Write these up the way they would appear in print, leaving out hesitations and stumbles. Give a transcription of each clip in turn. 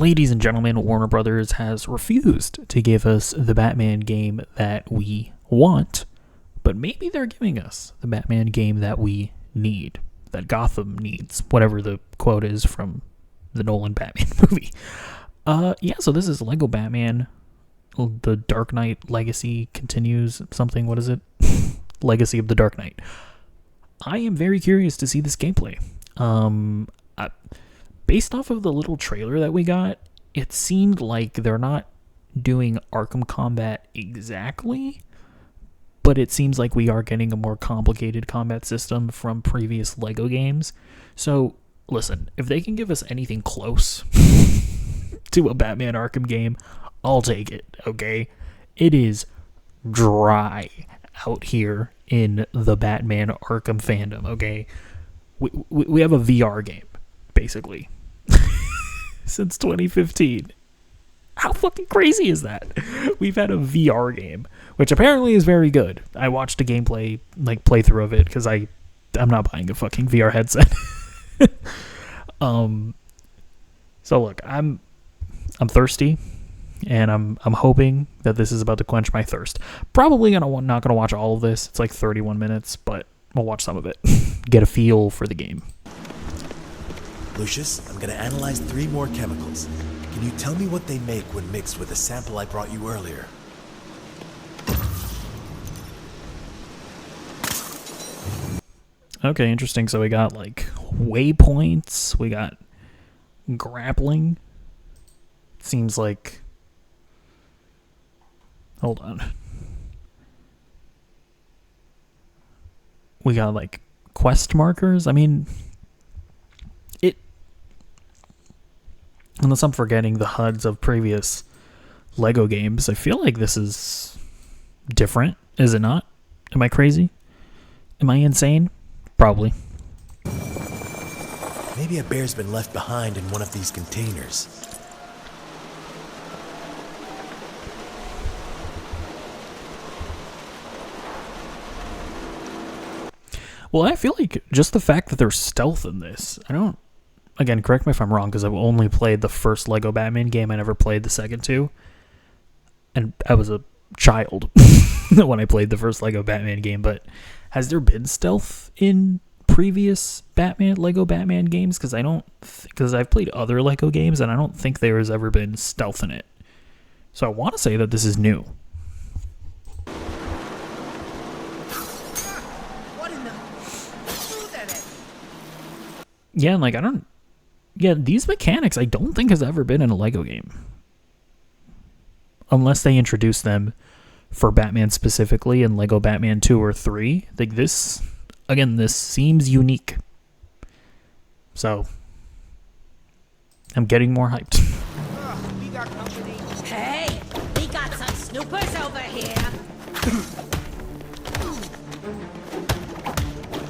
Ladies and gentlemen, Warner Brothers has refused to give us the Batman game that we want, but maybe they're giving us the Batman game that we need, that Gotham needs, whatever the quote is from the Nolan Batman movie. So this is Lego Batman. The Dark Knight Legacy continues something. What is it? Legacy of the Dark Knight. I am very curious to see this gameplay. Based off of the little trailer that we got, it seemed like they're not doing Arkham combat exactly, but it seems like we are getting a more complicated combat system from previous Lego games. So, listen, if they can give us anything close to a Batman Arkham game, I'll take it, okay? It is dry out here in the Batman Arkham fandom, okay? We have a VR game, basically, since 2015. How fucking crazy is that? We've had a VR game, which apparently is very good. I watched a gameplay, playthrough of it, because I'm not buying a fucking VR headset. So look, I'm thirsty, and I'm hoping that this is about to quench my thirst. Probably not gonna watch all of this. It's like 31 minutes, but we'll watch some of it. Get a feel for the game. Lucius, I'm gonna analyze 3 more chemicals. Can you tell me what they make when mixed with the sample I brought you earlier? Okay, interesting. So we got waypoints, we got grappling. Seems like, hold on. We got quest markers. I mean, unless I'm forgetting the HUDs of previous Lego games, I feel like this is different. Is it not? Am I crazy? Am I insane? Probably. Maybe a bear's been left behind in one of these containers. Well, I feel like just the fact that there's stealth in this, again, correct me if I'm wrong, because I've only played the first Lego Batman game. I never played the second two. And I was a child when I played the first Lego Batman game, but has there been stealth in previous Lego Batman games? Because I've played other Lego games, and I don't think there has ever been stealth in it. So I want to say that this is new. Yeah, and these mechanics I don't think has ever been in a Lego game. Unless they introduce them for Batman specifically in Lego Batman 2 or 3. This seems unique. So, I'm getting more hyped. Hey, we got some snoopers over here.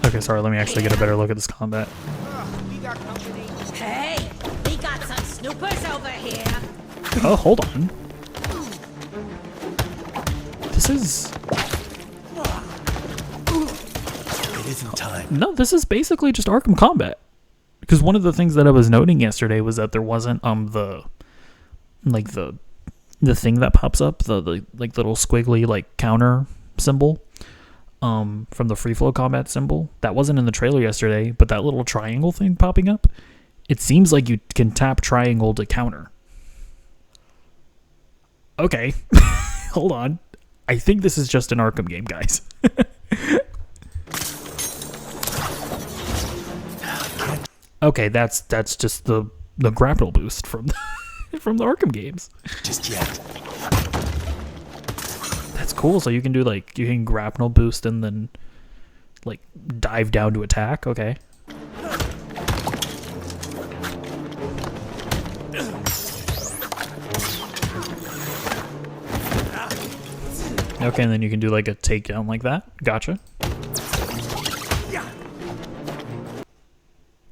Okay, sorry, let me actually get a better look at this combat. Hey, we got some snoopers over here. Oh, hold on. This is... It isn't time. No, this is basically just Arkham combat. Because one of the things that I was noting yesterday was that there wasn't the thing that pops up, the little squiggly counter symbol from the free flow combat symbol. That wasn't in the trailer yesterday, but that little triangle thing popping up, it seems like you can tap triangle to counter. Okay. Hold on. I think this is just an Arkham game, guys. Okay, that's just the grapple boost from from the Arkham games. Just yet. That's cool. So you can do you can grapple boost and then dive down to attack. Okay. Okay, and then you can do a takedown like that. Gotcha.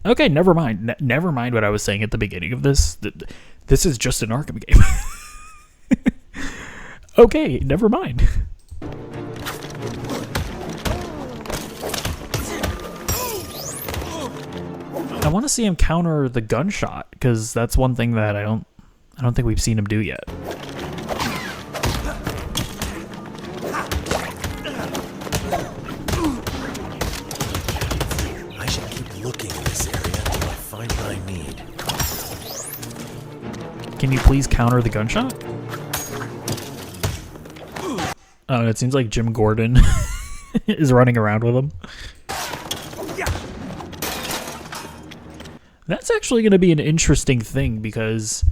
Okay, never mind. Never mind what I was saying at the beginning of this. This is just an Arkham game. Okay, never mind. I want to see him counter the gunshot, because that's one thing that I don't I don't think we've seen him do yet. I should keep looking in this area until I find what I need. Can you please counter the gunshot? Oh, and it seems like Jim Gordon is running around with him. That's actually going to be an interesting thing because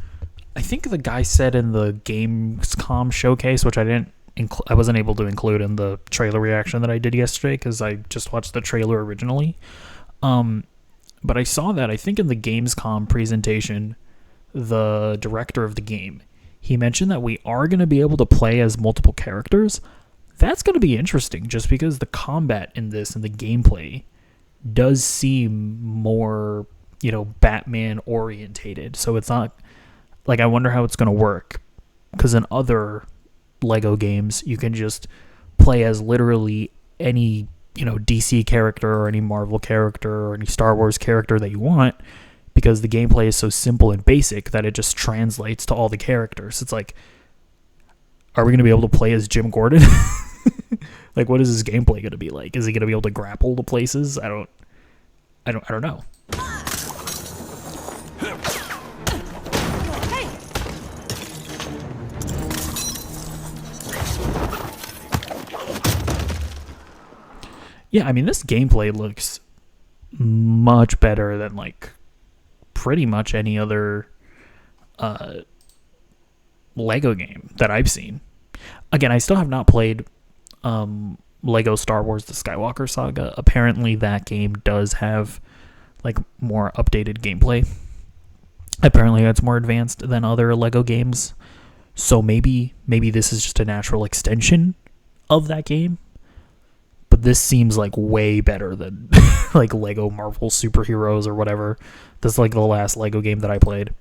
I think the guy said in the Gamescom showcase, which I wasn't able to include in the trailer reaction that I did yesterday because I just watched the trailer originally. But I saw that I think in the Gamescom presentation, the director of the game, he mentioned that we are going to be able to play as multiple characters. That's going to be interesting just because the combat in this and the gameplay does seem more, Batman orientated. So it's not like, I wonder how it's going to work because in other Lego games, you can just play as literally any, DC character or any Marvel character or any Star Wars character that you want because the gameplay is so simple and basic that it just translates to all the characters. It's like, are we going to be able to play as Jim Gordon? Like, what is his gameplay going to be like? Is he going to be able to grapple to places? I don't know. Yeah, I mean, this gameplay looks much better than, like, pretty much any other Lego game that I've seen. Again, I still have not played Lego Star Wars The Skywalker Saga. Apparently, that game does have, like, more updated gameplay. Apparently, it's more advanced than other Lego games. So maybe this is just a natural extension of that game. But this seems like way better than like Lego Marvel Superheroes or whatever. This is like the last Lego game that I played.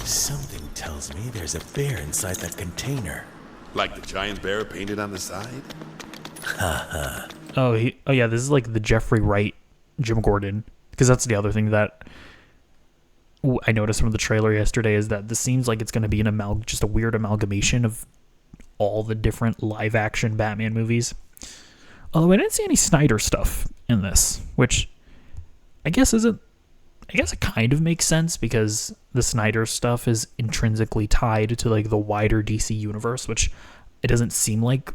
Something tells me there's a bear inside that container. Like the giant bear painted on the side? Oh yeah, this is like the Jeffrey Wright Jim Gordon. Because that's the other thing that I noticed from the trailer yesterday is that this seems like it's going to be just a weird amalgamation of all the different live-action Batman movies. Although I didn't see any Snyder stuff in this, which I guess it kind of makes sense because the Snyder stuff is intrinsically tied to like the wider DC universe, which it doesn't seem like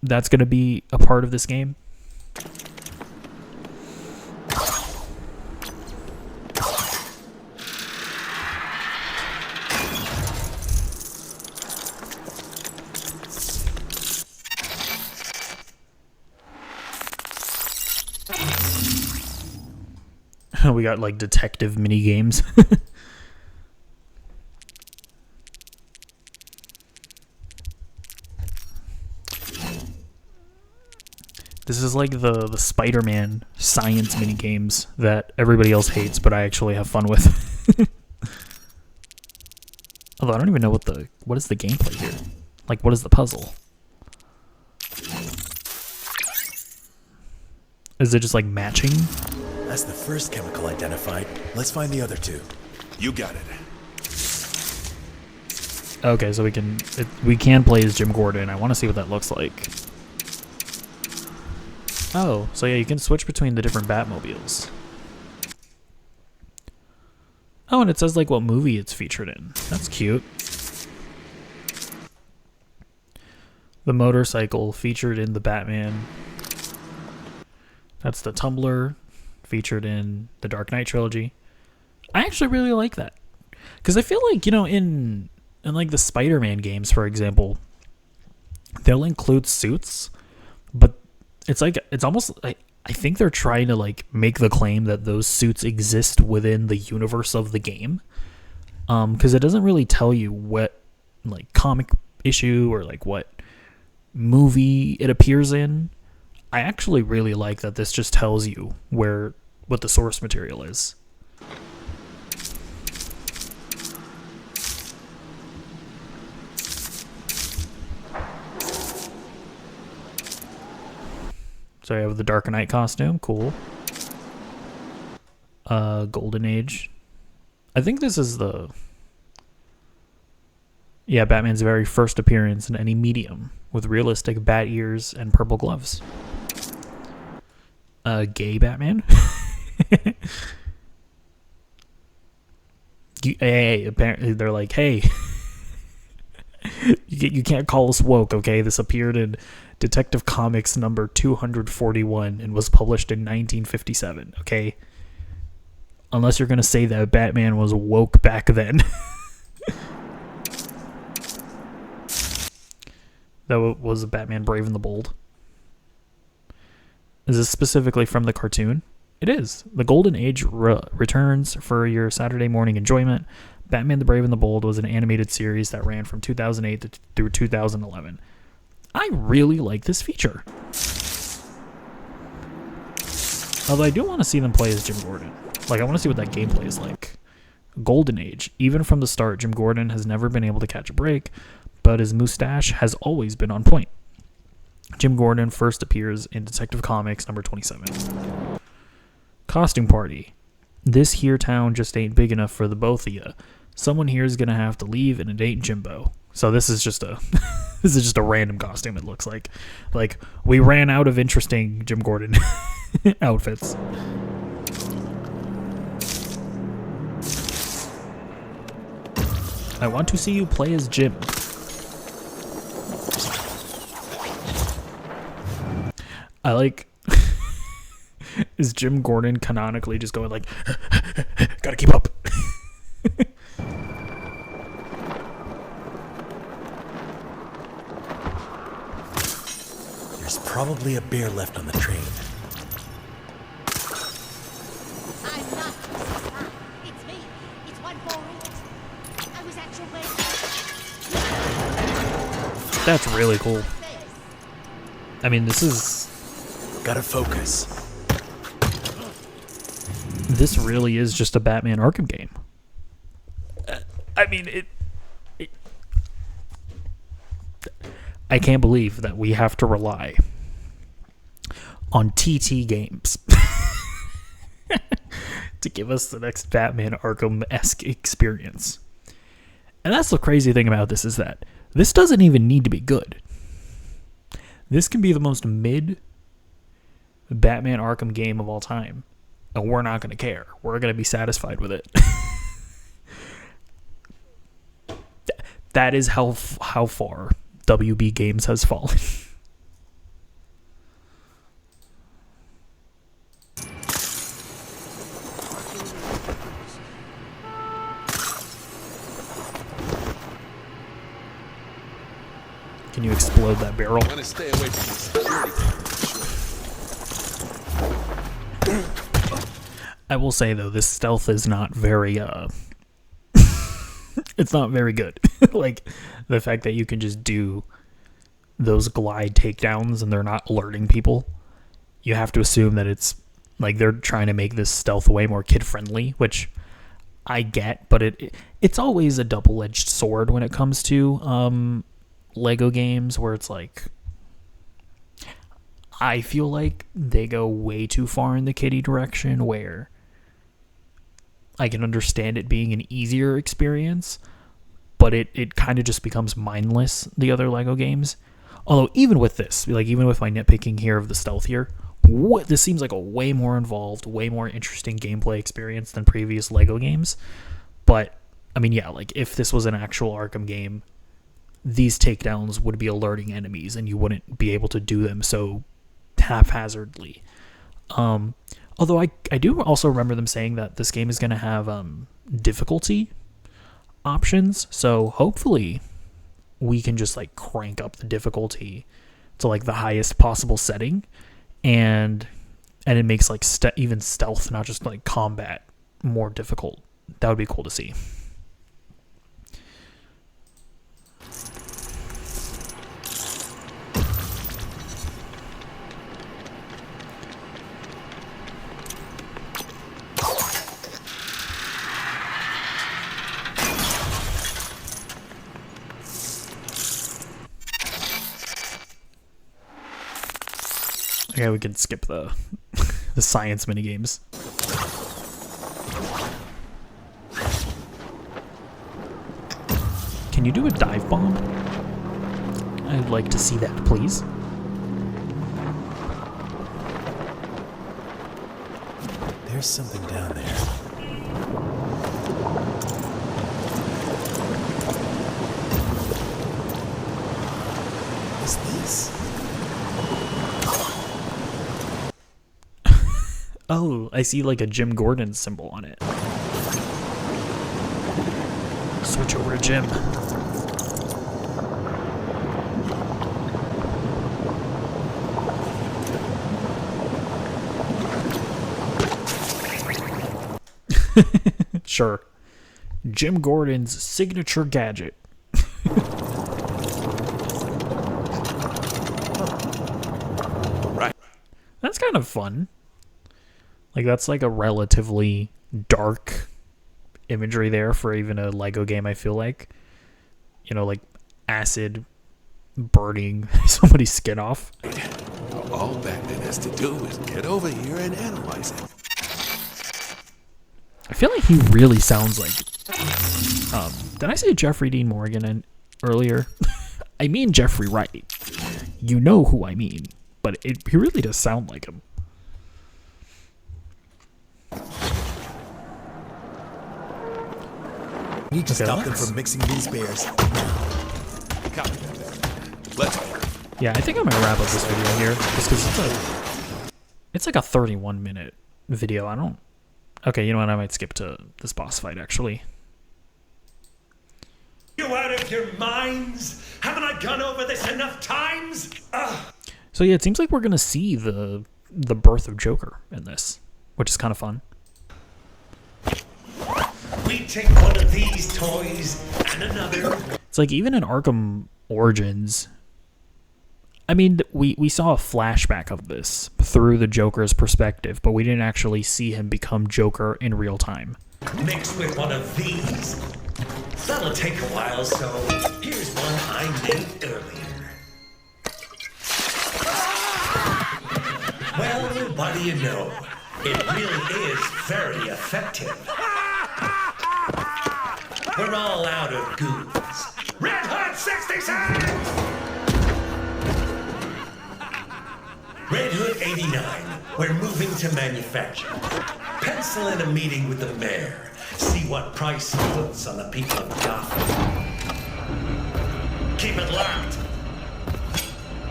that's going to be a part of this game. We got like detective mini games. This is like the Spider-Man science mini games that everybody else hates, but I actually have fun with. Although I don't even know what is the gameplay here. Like, what is the puzzle? Is it just like matching? That's the first chemical identified. Let's find the other two. You got it. Okay, so we can play as Jim Gordon. I want to see what that looks like. Oh, so yeah, you can switch between the different Batmobiles. Oh, and it says like what movie it's featured in. That's cute. The motorcycle featured in the Batman. That's the tumbler featured in the Dark Knight trilogy. I actually really like that. Because I feel like, in like the Spider-Man games, for example, they'll include suits, but it's almost like, I think they're trying to like make the claim that those suits exist within the universe of the game. Because it doesn't really tell you what like comic issue or like what movie it appears in. I actually really like that this just tells you what the source material is. So I have the Dark Knight costume, cool. Golden Age. I think this is Batman's very first appearance in any medium with realistic bat ears and purple gloves. Gay Batman. Apparently they're like, hey, you can't call us woke, okay? This appeared in Detective Comics number 241 and was published in 1957, okay? Unless you're gonna say that Batman was woke back then. That was Batman Brave and the Bold. Is this specifically from the cartoon? It is. The Golden Age returns for your Saturday morning enjoyment. Batman the Brave and the Bold was an animated series that ran from 2008 through 2011. I really like this feature. Although I do want to see them play as Jim Gordon. Like, I want to see what that gameplay is like. Golden Age. Even from the start, Jim Gordon has never been able to catch a break, but his mustache has always been on point. Jim Gordon first appears in Detective Comics number 27. Costume party. This here town just ain't big enough for the both of you. Someone here is gonna have to leave, and it ain't Jimbo. So this is just a this is just a random costume. It looks like we ran out of interesting Jim Gordon outfits. I want to see you play as Jim. I like. Is Jim Gordon canonically just going like, gotta keep up? There's probably a bear left on the train. I'm not Mrs. Fine. It's me. It's 148. I was at your wedding. That's really cool. I mean, this is. Gotta focus. This really is just a Batman Arkham game. I mean, I can't believe that we have to rely on TT Games to give us the next Batman Arkham-esque experience. And that's the crazy thing about this, is that this doesn't even need to be good. This can be the most mid Batman Arkham game of all time, and we're not going to care. We're going to be satisfied with it. That is how far WB Games has fallen. Can you explode that barrel? I'm gonna stay away from the security camera. I will say though, this stealth is not very it's not very good. Like, the fact that you can just do those glide takedowns and they're not alerting people. You have to assume that it's like they're trying to make this stealth way more kid friendly, which I get, but it's always a double-edged sword when it comes to Lego games, where it's like, I feel like they go way too far in the kiddie direction, where I can understand it being an easier experience, but it kind of just becomes mindless, the other Lego games. Although even with this, like, even with my nitpicking here of the stealth here, this seems like a way more involved, way more interesting gameplay experience than previous Lego games. But I mean, yeah, like, if this was an actual Arkham game, these takedowns would be alerting enemies and you wouldn't be able to do them so haphazardly. Although I do also remember them saying that this game is going to have difficulty options, so hopefully we can just like crank up the difficulty to like the highest possible setting, and it makes like even stealth, not just like combat, more difficult. That would be cool to see. Okay, we can skip the the science minigames. Can you do a dive bomb? I'd like to see that, please. There's something down there. What's this? Oh, I see like a Jim Gordon symbol on it. Switch over to Jim. Sure. Jim Gordon's signature gadget. Right. That's kind of fun. Like, that's like a relatively dark imagery there for even a Lego game, I feel like. You know, like acid burning somebody's skin off. All Batman has to do is get over here and analyze it. I feel like he really sounds like... did I say Jeffrey Dean Morgan earlier? I mean Jeffrey Wright. You know who I mean. But he really does sound like him. We need to Okay, stop them let's- from mixing these bears. Copy that. Let's go. Yeah, I think I'm gonna wrap up this video here. Just because it's like a 31-minute video. I don't... Okay, you know what? I might skip to this boss fight, actually. You out of your minds? Haven't I gone over this enough times? So yeah, it seems like we're gonna see the birth of Joker in this, which is kind of fun. We take one of these toys and another. It's like even in Arkham Origins, I mean, we saw a flashback of this through the Joker's perspective, but we didn't actually see him become Joker in real time. Mixed with one of these. That'll take a while, so here's one I made earlier. Well, what do you know? It really is very effective. We're all out of goons. Red Hot 67! Red Hood 89. We're moving to manufacture. Pencil in a meeting with the mayor. See what price he puts on the people of Gotham. Keep it locked.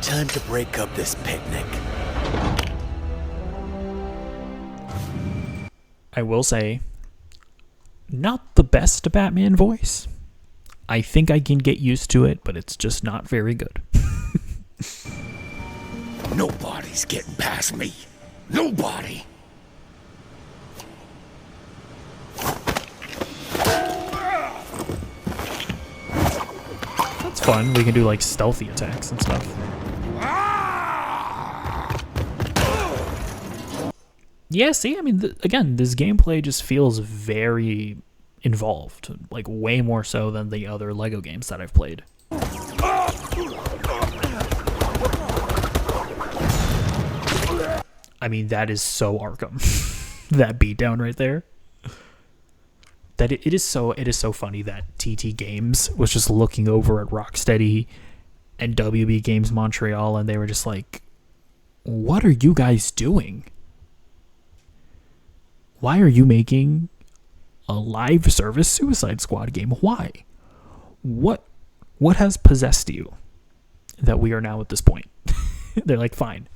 Time to break up this picnic. I will say, not the best Batman voice. I think I can get used to it, but it's just not very good. Nobody's getting past me. Nobody. That's fun. We can do like stealthy attacks and stuff. Yeah, see, I mean, again, this gameplay just feels very involved, like way more so than the other Lego games that I've played. I mean, that is so Arkham. That beatdown right there. That it is so funny that TT Games was just looking over at Rocksteady and WB Games Montreal, and they were just like, "What are you guys doing? Why are you making a live service Suicide Squad game? Why? What has possessed you that we are now at this point?" They're like, "Fine,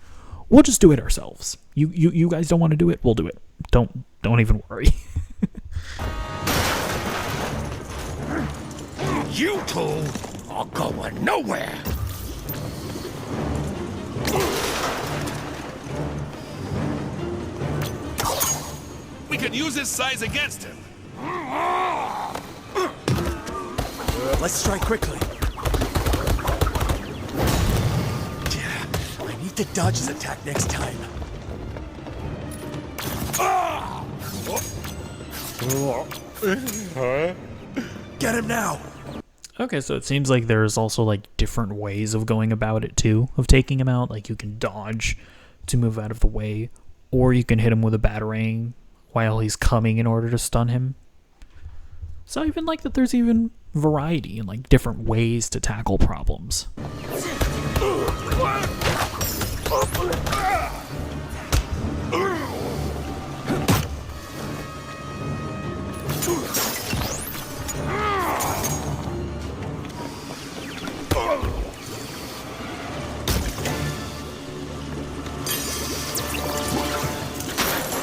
we'll just do it ourselves. You guys don't want to do it, we'll do it. Don't even worry." You two are going nowhere. We could use his size against him. Let's strike quickly. I need to dodge his attack next time. Get him now! Okay, so it seems like there's also like different ways of going about it too, of taking him out. Like you can dodge to move out of the way, or you can hit him with a batarang while he's coming in order to stun him. So I even like that there's even variety and like different ways to tackle problems.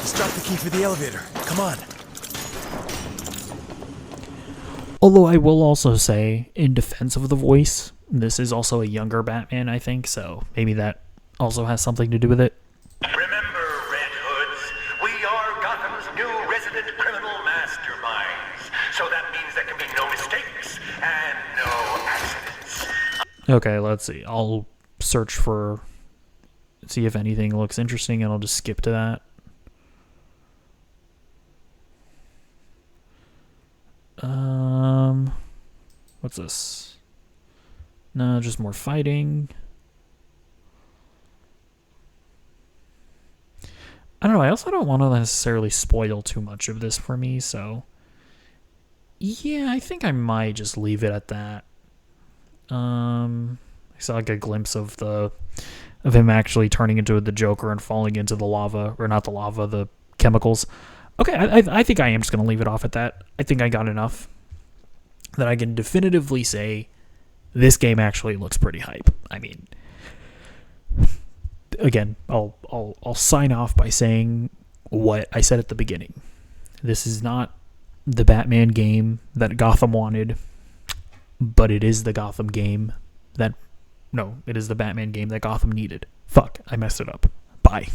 Just drop the key for the elevator. Come on. Although I will also say, in defense of the voice, this is also a younger Batman, I think, so maybe that also has something to do with it. Remember, Red Hoods, we are Gotham's new resident criminal masterminds. So that means there can be no mistakes and no accidents. Okay, let's see. I'll search for, see if anything looks interesting, and I'll just skip to that. What's this? No, just more fighting. I don't know, I also don't want to necessarily spoil too much of this for me, so yeah, I think I might just leave it at that. I saw like a glimpse of him actually turning into the Joker and falling into the lava, or not the lava, the chemicals. Okay, I think I am just going to leave it off at that. I think I got enough that I can definitively say this game actually looks pretty hype. I mean, again, I'll sign off by saying what I said at the beginning. This is not the Batman game that Gotham wanted, but it is the Gotham game that... No, it is the Batman game that Gotham needed. Fuck, I messed it up. Bye.